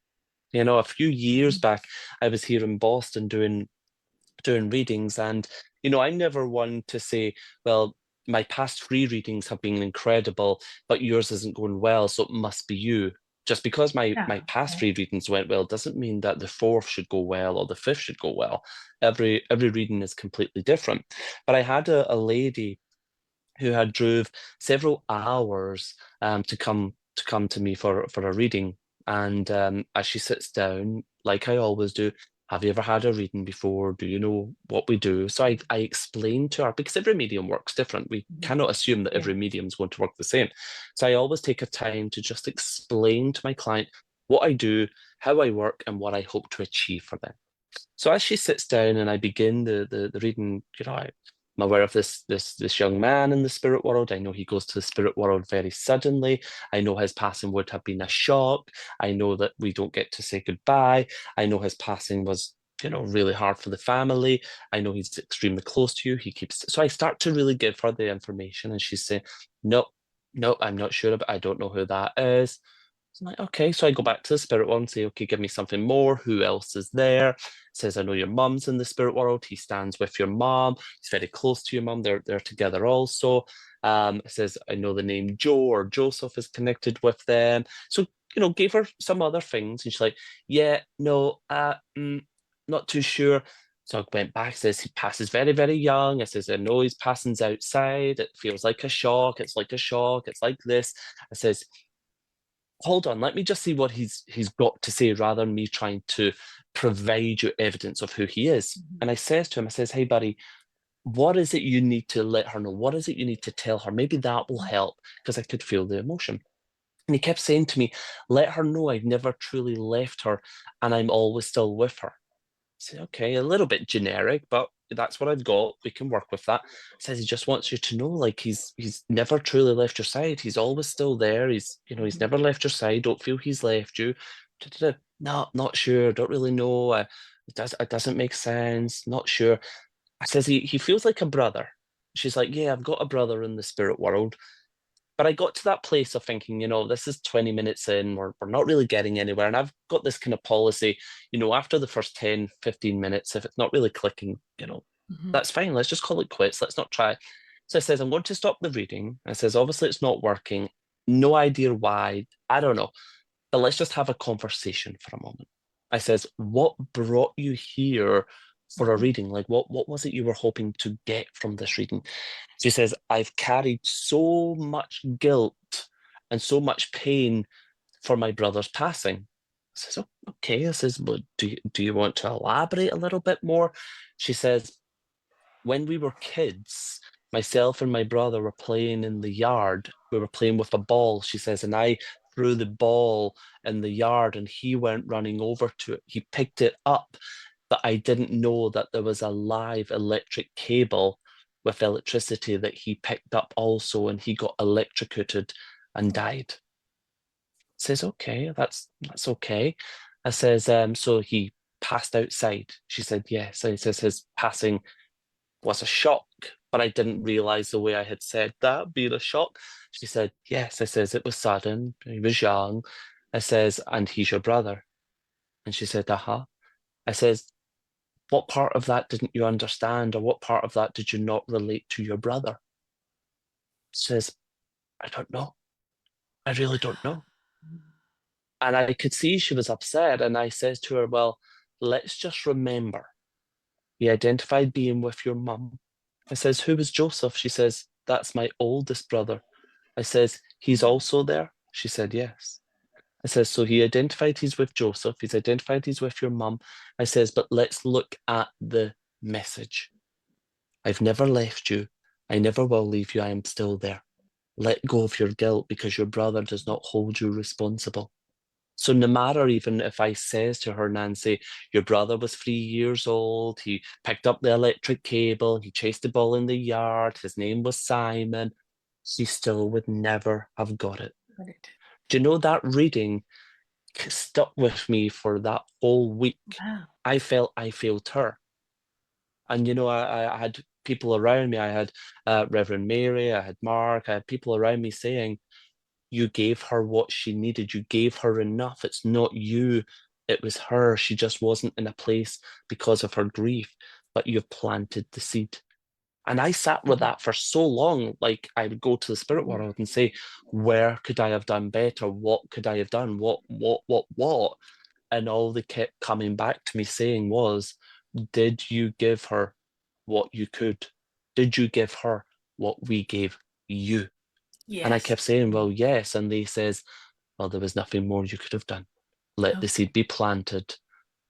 A few years back, I was here in Boston doing readings, and I'm never one to say, well, my past three readings have been incredible, but yours isn't going well, so it must be you. Just because my Yeah. past three readings went well doesn't mean that the fourth should go well or the fifth should go well. Every reading is completely different. But I had a lady who had drove several hours to come to me for a reading. And as she sits down, like I always do, have you ever had a reading before? Do you know what we do? So I explained to her, because every medium works different. We Mhm. cannot assume that Yeah. every medium is going to work the same. So I always take a time to just explain to my client what I do, how I work, and what I hope to achieve for them. So as she sits down and I begin the reading, I'm aware of this young man in the spirit world. I know he goes to the spirit world very suddenly. I know his passing would have been a shock. I know that we don't get to say goodbye. I know his passing was, really hard for the family. I know he's extremely close to you. He keeps so I start to really give her the information, and she's saying, no, no, I'm not sure, but I don't know who that is. So I'm like, okay. So I go back to the spirit world and say, okay, give me something more. Who else is there? Says, I know your mum's in the spirit world. He stands with your mum. He's very close to your mum. They're together also. It says, I know the name Joe or Joseph is connected with them. So, gave her some other things. And she's like, yeah, no, not too sure. So I went back, says he passes very, very young. I says, I know he's passing outside. It feels like a shock. It's like a shock. It's like this. I says, hold on, let me just see what he's got to say rather than me trying to provide you evidence of who he is. And I says to him, I says, hey buddy, what is it you need to let her know? What is it you need to tell her? Maybe that will help, because I could feel the emotion. And he kept saying to me, let her know I've never truly left her and I'm always still with her. Say, okay, a little bit generic, but that's what I've got. We can work with that. Says he just wants you to know, like he's never truly left your side. He's always still there. He's never left your side. Don't feel he's left you. Da-da-da. No, not sure. Don't really know. It doesn't make sense. Not sure. I says he feels like a brother. She's like, yeah, I've got a brother in the spirit world. But I got to that place of thinking, this is 20 minutes in, we're not really getting anywhere. And I've got this kind of policy, after the first 10, 15 minutes, if it's not really clicking, Mhm. that's fine. Let's just call it quits. Let's not try. So it says, I'm going to stop the reading. It says, obviously it's not working. No idea why. I don't know. But let's just have a conversation for a moment. I says, what brought you here for a reading? Like, what was it you were hoping to get from this reading? She says, I've carried so much guilt and so much pain for my brother's passing. I says, "Oh, okay." I says, well, do you want to elaborate a little bit more? She says, when we were kids, myself and my brother were playing in the yard. We were playing with a ball, she says, and I threw the ball in the yard and he went running over to it. He picked it up, but I didn't know that there was a live electric cable with electricity that he picked up also, and he got electrocuted and died. Says, okay, that's okay. I says, so he passed outside. She said, yes. I says his passing was a shock, but I didn't realize the way I had said that being a shock. She said, yes. I says, it was sudden. He was young. I says, and he's your brother. And she said, uh-huh. I says, what part of that didn't you understand, or what part of that did you not relate to your brother? She says, I don't know. I really don't know. And I could see she was upset. And I says to her, well, let's just remember, you identified being with your mum. I says, who was Joseph? She says, that's my oldest brother. I says, he's also there? She said, yes. I says, so he identified he's with Joseph. He's identified he's with your mum. I says, but let's look at the message. I've never left you. I never will leave you. I am still there. Let go of your guilt because your brother does not hold you responsible. So no matter even if I says to her, Nancy, your brother was 3 years old, he picked up the electric cable, he chased the ball in the yard, his name was Simon, she still would never have got it. Do you know that reading stuck with me for that whole week? Wow. I felt I failed her. And, I had people around me. I had Reverend Mary, I had Mark, I had people around me saying, you gave her what she needed. You gave her enough. It's not you. It was her. She just wasn't in a place because of her grief, but you've planted the seed. And I sat with that for so long. Like, I would go to the spirit world and say, where could I have done better? What could I have done? What? And all they kept coming back to me saying was, did you give her what you could? Did you give her what we gave you? And I Yes. kept saying, well, yes. And they says, well, there was nothing more you could have done. Let the seed be planted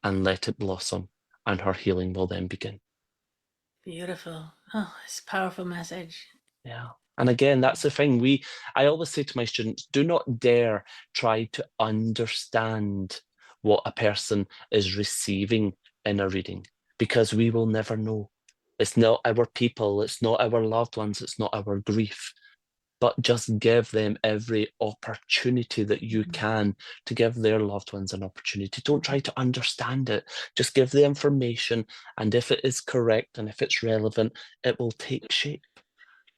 and let it blossom, and her healing will then begin. Beautiful. Oh, it's a powerful message. Yeah. And again, that's the thing. I always say to my students, do not dare try to understand what a person is receiving in a reading, because we will never know. It's not our people, it's not our loved ones, it's not our grief. But just give them every opportunity that you can to give their loved ones an opportunity. Don't try to understand it. Just give the information, and if it is correct and if it's relevant, it will take shape.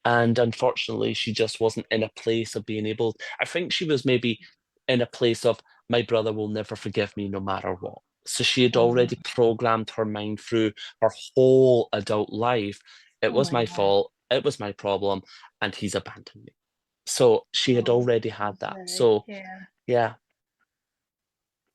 And unfortunately, she just wasn't in a place of being able. I think she was maybe in a place of, my brother will never forgive me no matter what. So she had already programmed her mind through her whole adult life. It Oh was my my God. fault. It was my problem. And he's abandoned me. So she had Oh, already had that. right. So Yeah. yeah,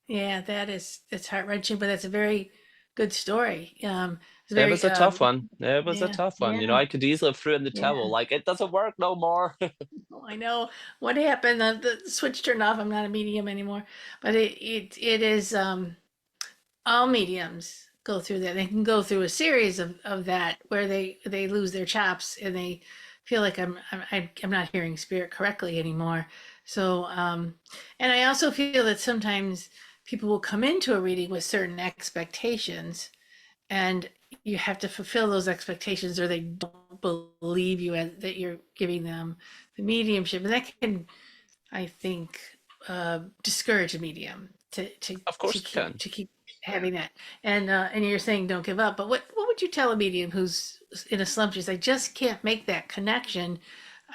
Yeah, it's heart-wrenching, but that's a very good story. It's it very was a tough one. It was a yeah, tough one. yeah, I could easily have threw in the towel, yeah. like, it doesn't work no more. Oh, I know what happened. The switch turned off. I'm not a medium anymore, but it is all mediums go through that. They can go through a series of that where they lose their chops and they feel like I'm not hearing spirit correctly anymore. So and I also feel that sometimes people will come into a reading with certain expectations, and you have to fulfill those expectations, or they don't believe you that you're giving them the mediumship, and that can, I think, discourage a medium Of course it can. to keep having that. And you're saying don't give up, but what would you tell a medium who's in a slump? Just I just can't make that connection.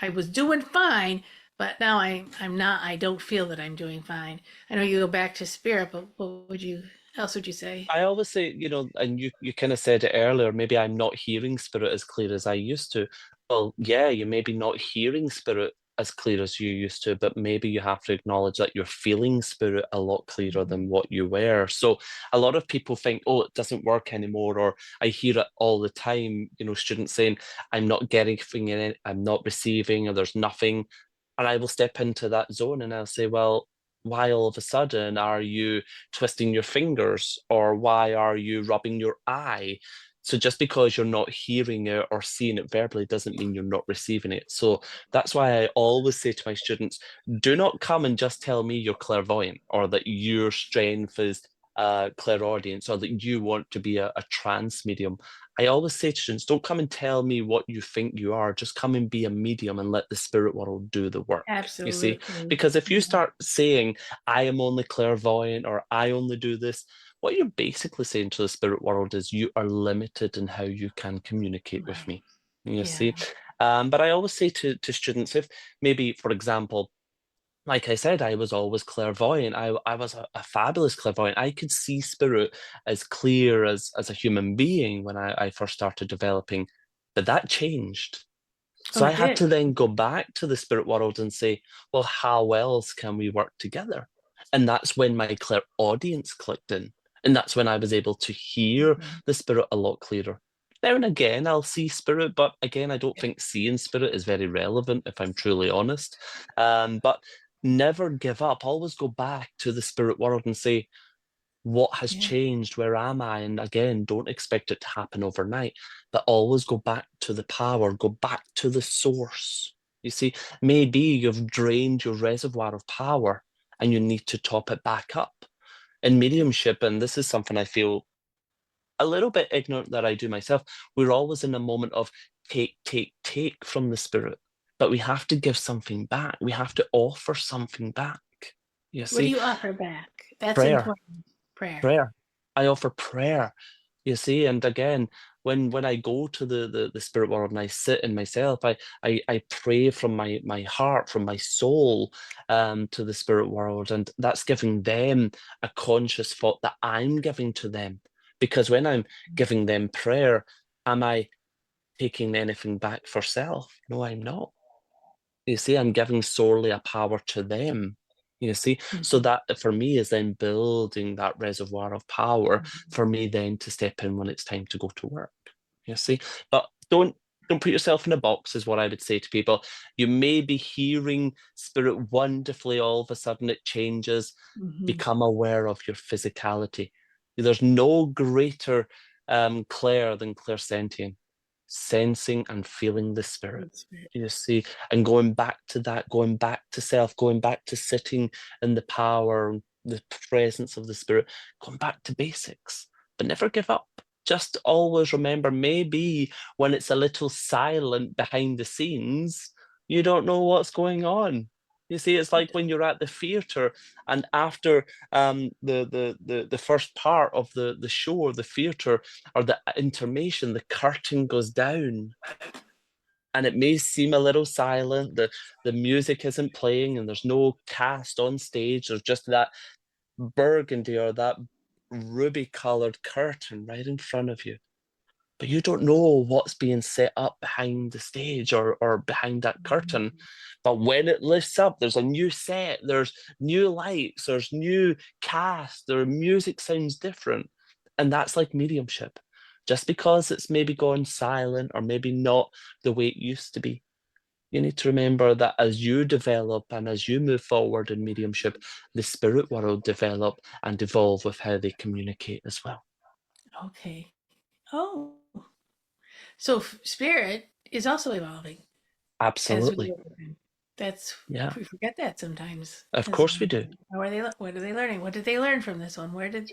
I was doing fine, but now I'm not. I don't feel that I'm doing fine. I know you go back to spirit, but what would you else would you say? I always say, and you kind of said it earlier, maybe I'm not hearing spirit as clear as I used to. Well, yeah, you may be not hearing spirit as clear as you used to, but maybe you have to acknowledge that you're feeling spirit a lot clearer than what you were. So a lot of people think, oh, it doesn't work anymore, or I hear it all the time, students saying, I'm not getting anything in it, I'm not receiving, or there's nothing. And I will step into that zone and I'll say, well, why all of a sudden are you twisting your fingers, or why are you rubbing your eye? So just because you're not hearing it or seeing it verbally doesn't mean you're not receiving it. So that's why I always say to my students, do not come and just tell me you're clairvoyant, or that your strength is clairaudience, or that you want to be a trance medium. I always say to students, don't come and tell me what you think you are. Just come and be a medium and let the spirit world do the work. You see? Absolutely. Because if you Yeah. start saying, I am only clairvoyant, or I only do this, what you're basically saying to the spirit world is you are limited in how you can communicate with Right. me. You Yeah. see? But I always say to students, if maybe, for example, like I said, I was always clairvoyant. I was a fabulous clairvoyant. I could see spirit as clear as a human being when I first started developing, but that changed. Oh, So I it had did. to then go back to the spirit world and say, well, how else can we work together? And that's when my clairaudience clicked in. And that's when I was able to hear Mhm. the spirit a lot clearer. Now and again, I'll see spirit, but again, I don't think seeing spirit is very relevant, if I'm truly honest. But never give up. Always go back to the spirit world and say, what has Yeah. changed? Where am I? And again, don't expect it to happen overnight, but always go back to the power, go back to the source. You see, maybe you've drained your reservoir of power and you need to top it back up. In mediumship, and this is something I feel a little bit ignorant that I do myself, we're always in a moment of take from the spirit, but we have to give something back. We have to offer something back. You What do see, you offer back? That's prayer, important. Prayer. prayer. I offer prayer. You see, and again, when I go to the spirit world and I sit in myself, I pray from my heart, from my soul, to the spirit world, and that's giving them a conscious thought that I'm giving to them. Because when I'm giving them prayer, am I taking anything back for self? No, I'm not. You see, I'm giving solely a power to them. You see, so Mhm. that for me is then building that reservoir of power for me then to step in when it's time to go to work. You see, but don't put yourself in a box, is what I would say to people. You may be hearing spirit wonderfully, all of a sudden it changes. Mhm. Become aware of your physicality. There's no greater clair than clairsentient, sensing and feeling the spirit. That's right. You see, and going back to that, going back to self, going back to sitting in the power, the presence of the spirit, going back to basics, but never give up. Just always remember, maybe when it's a little silent behind the scenes, you don't know what's going on. You see, it's like when you're at the theatre and after the first part of the show or the theatre or the intermission, the curtain goes down and it may seem a little silent. The music isn't playing, and there's no cast on stage. There's just that burgundy or that ruby colored curtain right in front of you. But you don't know what's being set up behind the stage or behind that curtain. But when it lifts up, there's a new set, there's new lights, there's new cast, their music sounds different. And that's like mediumship. Just because it's maybe gone silent or maybe not the way it used to be, you need to remember that as you develop and as you move forward in mediumship, the spirit world develop and evolve with how they communicate as well. Okay. Oh, so spirit is also evolving as we Absolutely. go. That's Yeah, we forget that sometimes. of As course we do. how are they? What are they learning? What did they learn from this one? Where did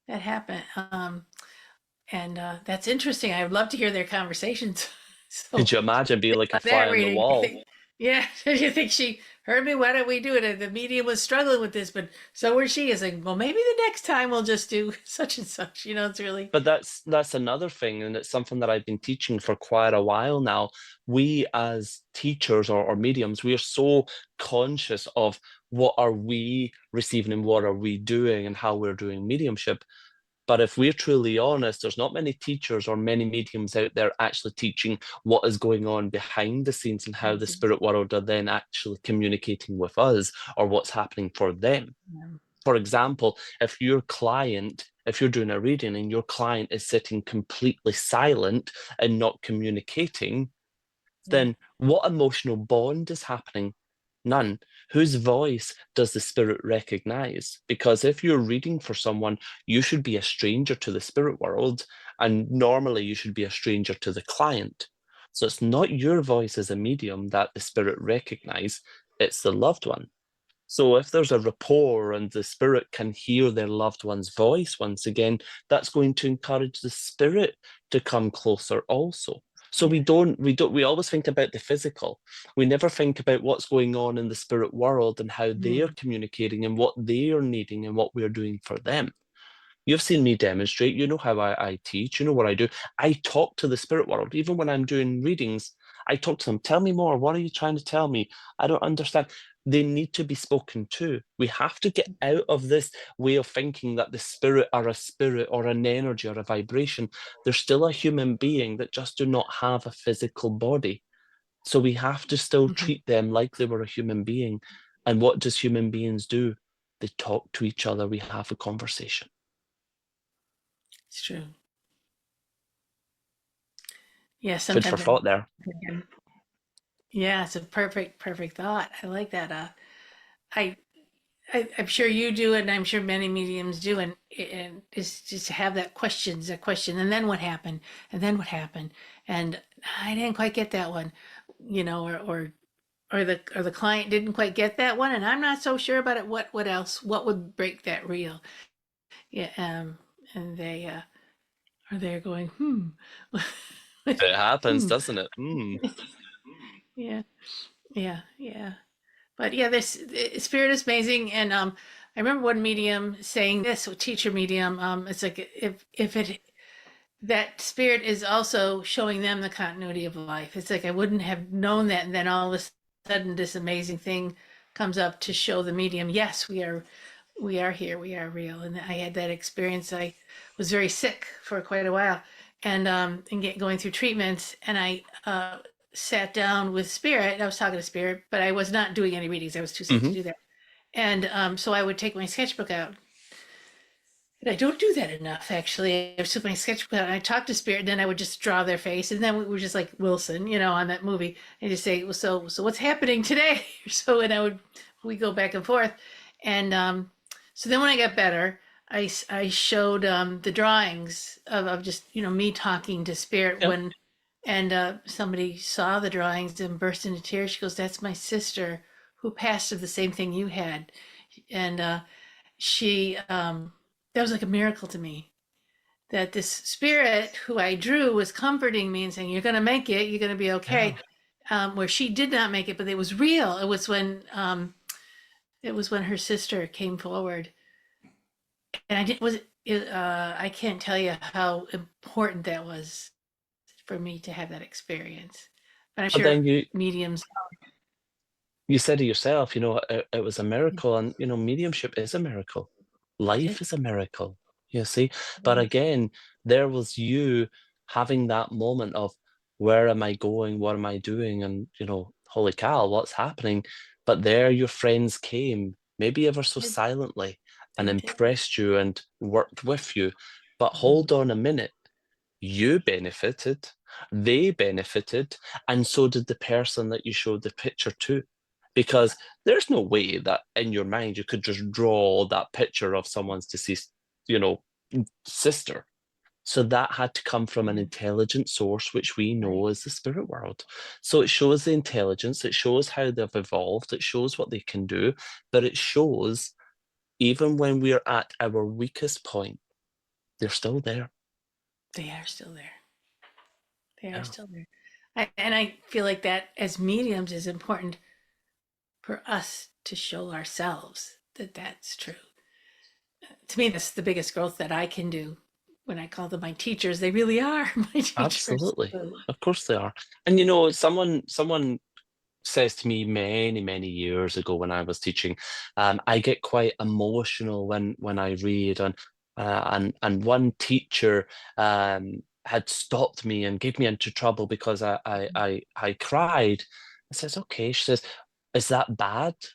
that happen? And that's interesting. I would love to hear their conversations. Could So you imagine being like a on fly that on the reading, wall? yeah, you think she heard me? Why don't we do it? The medium was struggling with this, but so was she. Is like, well, maybe the next time we'll just do such and such. It's really But that's another thing, and it's something that I've been teaching for quite a while now. We as teachers or mediums, we are so conscious of what are we receiving and what are we doing and how we're doing mediumship. But if we're truly honest, there's not many teachers or many mediums out there actually teaching what is going on behind the scenes and how the spirit world are then actually communicating with us or what's happening for them. Yeah. For example, if you're doing a reading and your client is sitting completely silent and not communicating, then what emotional bond is happening? None. Whose voice does the spirit recognize? Because if you're reading for someone, you should be a stranger to the spirit world, and normally you should be a stranger to the client. So it's not your voice as a medium that the spirit recognize, it's the loved one. So if there's a rapport and the spirit can hear their loved one's voice once again, that's going to encourage the spirit to come closer also. So we always think about the physical. We never think about what's going on in the spirit world and how they're communicating and what they're needing and what we're doing for them. You've seen me demonstrate, you know how I teach, you know what I do. I talk to the spirit world. Even when I'm doing readings, I talk to them. Tell me more. What are you trying to tell me? I don't understand. They need to be spoken to. We have to get out of this way of thinking that the spirit or an energy or a vibration. They're still a human being that just do not have a physical body. So we have to still treat them like they were a human being. And what does human beings do? They talk to each other. We have a conversation. It's true. Yeah, Food for sometimes. thought there. Yeah, it's a perfect thought. I like that. I'm sure you do it, and I'm sure many mediums do, and it's just to have that question, and then what happened, and then what happened, and I didn't quite get that one, or the client didn't quite get that one, and I'm not so sure about it. What else? What would break that reel? Yeah, and they are there going, It happens, doesn't it? yeah, yeah. But yeah, this spirit is amazing, and I remember one medium saying this, a teacher medium. It's like if it that spirit is also showing them the continuity of life. It's like I wouldn't have known that, and then all of a sudden, this amazing thing comes up to show the medium, yes, we are here, we are real. And I had that experience. I was very sick for quite a while, and going through treatments, and I sat down with spirit. I was talking to spirit, but I was not doing any readings. I was too sick to do that. And so I would take my sketchbook out. And I don't do that enough, actually. I took my sketchbook out and I talked to spirit, and then I would just draw their face, and then we were just like Wilson, on that movie, and just say, well, so what's happening today? So, and we go back and forth, and so then when I got better, I showed the drawings of just me talking to spirit when. And somebody saw the drawings and burst into tears. She goes, "That's my sister who passed of the same thing you had." And she, that was like a miracle to me. That this spirit who I drew was comforting me and saying, "You're going to make it. You're going to be okay." Where she did not make it, but it was real. It was when her sister came forward, and I can't tell you how important that was for me to have that experience. But I'm But sure then mediums. you said it yourself, it was a miracle, and mediumship is a miracle. Life is a miracle, you see. But again, there was you having that moment of where am I going? What am I doing? And holy cow, what's happening? But there your friends came, maybe ever so silently, and impressed you and worked with you. But hold on a minute. You benefited, they benefited, and so did the person that you showed the picture to. Because there's no way that in your mind you could just draw that picture of someone's deceased, sister. So that had to come from an intelligent source, which we know is the spirit world. So it shows the intelligence, it shows how they've evolved, it shows what they can do, but it shows even when we're at our weakest point, they're still there. They are still there. They are still there. And I feel like that as mediums is important for us to show ourselves that that's true. To me, that's the biggest growth that I can do. When I call them my teachers, they really are my teachers. Absolutely. Of course they are. And someone says to me many, many years ago when I was teaching, I get quite emotional when I read, and And one teacher had stopped me and gave me into trouble because I cried. I says, okay. She says, is that bad? I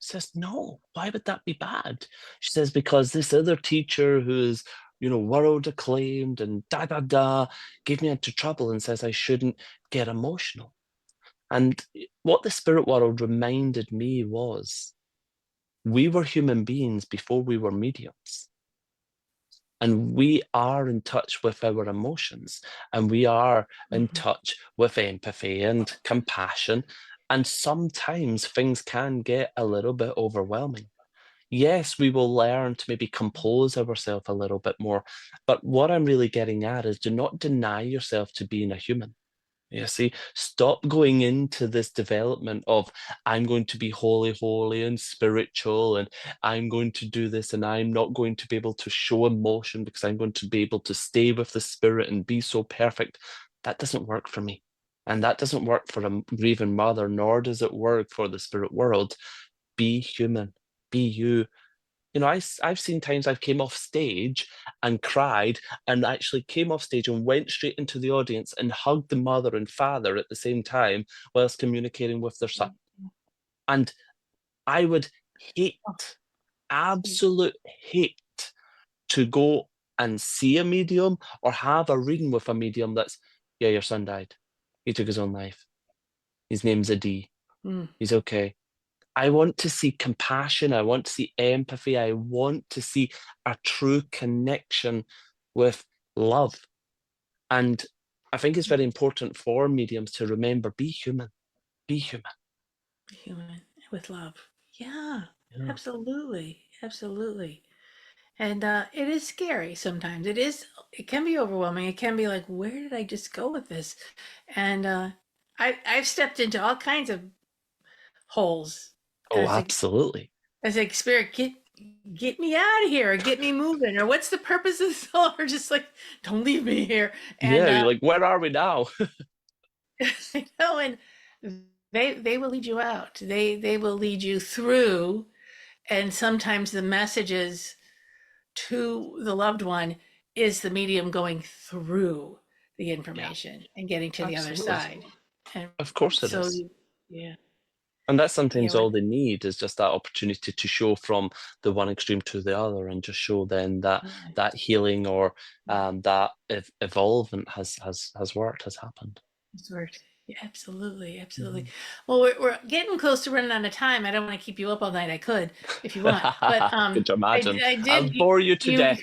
says, no, why would that be bad? She says, because this other teacher who's, world acclaimed and da da da, gave me into trouble and says I shouldn't get emotional. And what the spirit world reminded me was we were human beings before we were mediums. And we are in touch with our emotions, and we are in Mhm. touch with empathy and compassion. And sometimes things can get a little bit overwhelming. Yes, we will learn to maybe compose ourselves a little bit more. But what I'm really getting at is do not deny yourself to being a human. You see, stop going into this development of I'm going to be holy, holy and spiritual, and I'm going to do this, and I'm not going to be able to show emotion because I'm going to be able to stay with the spirit and be so perfect. That doesn't work for me. And that doesn't work for a grieving mother, nor does it work for the spirit world. Be human, be you. I've seen times I've came off stage and cried and actually came off stage and went straight into the audience and hugged the mother and father at the same time whilst communicating with their son. And I would hate, Oh, absolute hate to go and see a medium or have a reading with a medium that's, yeah, your son died. He took his own life. His name's Adi. mm, He's okay. I want to see compassion. I want to see empathy. I want to see a true connection with love. And I think it's very important for mediums to remember be human, be human. human with love. Yeah, Yeah. absolutely. Absolutely. And it is scary sometimes. It can be overwhelming. It can be like, where did I just go with this? And I've stepped into all kinds of holes Oh, as absolutely. like, spirit, get me out of here, or get me moving, or what's the purpose of this? Or just like, don't leave me here. And Yeah, you're like, where are we now? I know, and they will lead you out. They will lead you through, and sometimes the messages to the loved one is the medium going through the Yeah, information and getting to the other absolutely. side. And Of course it so is. yeah, And that's yeah, sometimes all they need is just that opportunity to show from the one extreme to the other and just show then that yeah, that healing or that evolvement has worked, has happened. it's worked. Yeah, absolutely, absolutely. Mhm. Well, we're getting close to running out of time. I don't want to keep you up all night. I could if you want, but Could you imagine? I I'll did bore you to you, death.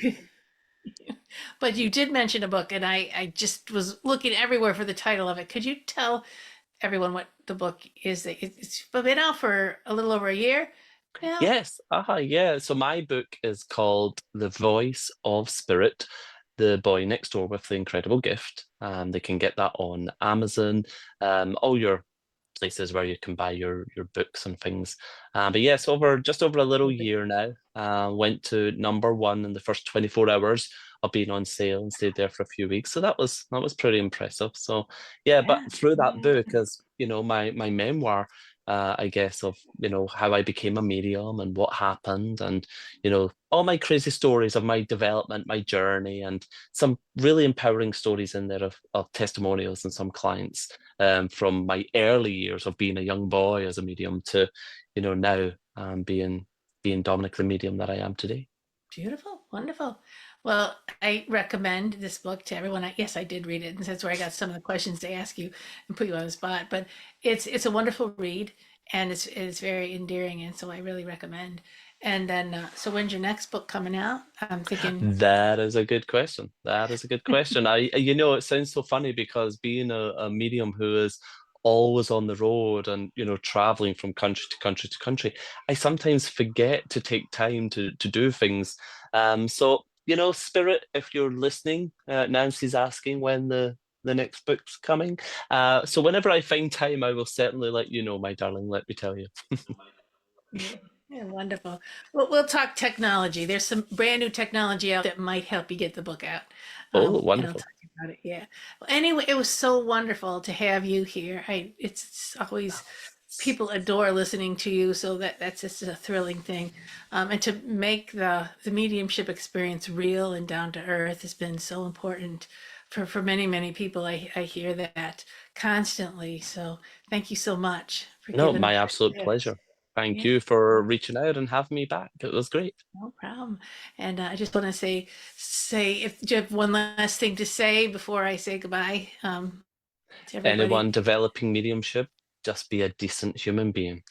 but you did mention a book, and I just was looking everywhere for the title of it. Could you tell everyone what the book is? It's been out for a little over a year now. Yes, yeah. So my book is called The Voice of Spirit, The Boy Next Door with the Incredible Gift. They can get that on Amazon, all your places where you can buy your books and things. But yes, over just over a little year now. Went to number one in the first 24 hours of being on sale and stayed there for a few weeks. So that was pretty impressive. So yeah, but Yeah, through that yeah, book, as my memoir, I guess, of how I became a medium and what happened, and all my crazy stories of my development, my journey, and some really empowering stories in there of testimonials and some clients from my early years of being a young boy as a medium to now being Dominic the medium that I am today. beautiful, wonderful. Well, I recommend this book to everyone. Yes, I did read it, and that's where I got some of the questions to ask you and put you on the spot. But it's a wonderful read, and it's very endearing, and so I really recommend. And then, so when's your next book coming out? I'm thinking, That is a good question. That is a good question. It sounds so funny because being a medium who is always on the road and, traveling from country to country to country, I sometimes forget to take time to do things. So, Spirit, if you're listening, Nancy's asking when the next book's coming. So whenever I find time, I will certainly let you know, my darling, let me tell you. yeah, yeah, wonderful. Well, we'll talk technology. There's some brand new technology out that might help you get the book out. Oh, And I'll wonderful. talk about it. Yeah. Well, anyway, it was so wonderful to have you here. It's always people adore listening to you. So that's just a thrilling thing. And to make the mediumship experience real and down to earth has been so important for many, many people. I hear that constantly. So thank you so much for No, giving us my that absolute gift. pleasure. Thank Yeah. you for reaching out and having me back. It was great. No problem. And I just want to say, if do you have one last thing to say before I say goodbye to everybody? Anyone developing mediumship, just be a decent human being.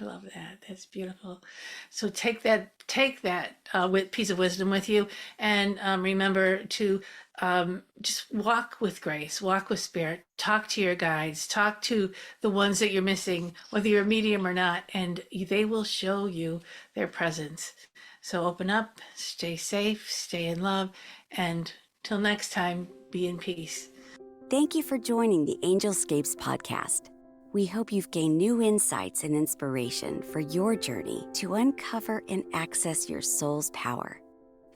I love that. That's beautiful. So take that with piece of wisdom with you, and remember to just walk with grace, walk with spirit, talk to your guides, talk to the ones that you're missing, whether you're a medium or not, and they will show you their presence. So open up, stay safe, stay in love, and till next time, be in peace. Thank you for joining the Angelscapes podcast. We hope you've gained new insights and inspiration for your journey to uncover and access your soul's power.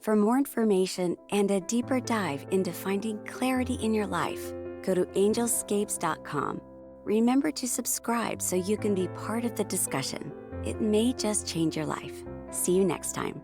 For more information and a deeper dive into finding clarity in your life, go to angelscapes.com. Remember to subscribe so you can be part of the discussion. It may just change your life. See you next time.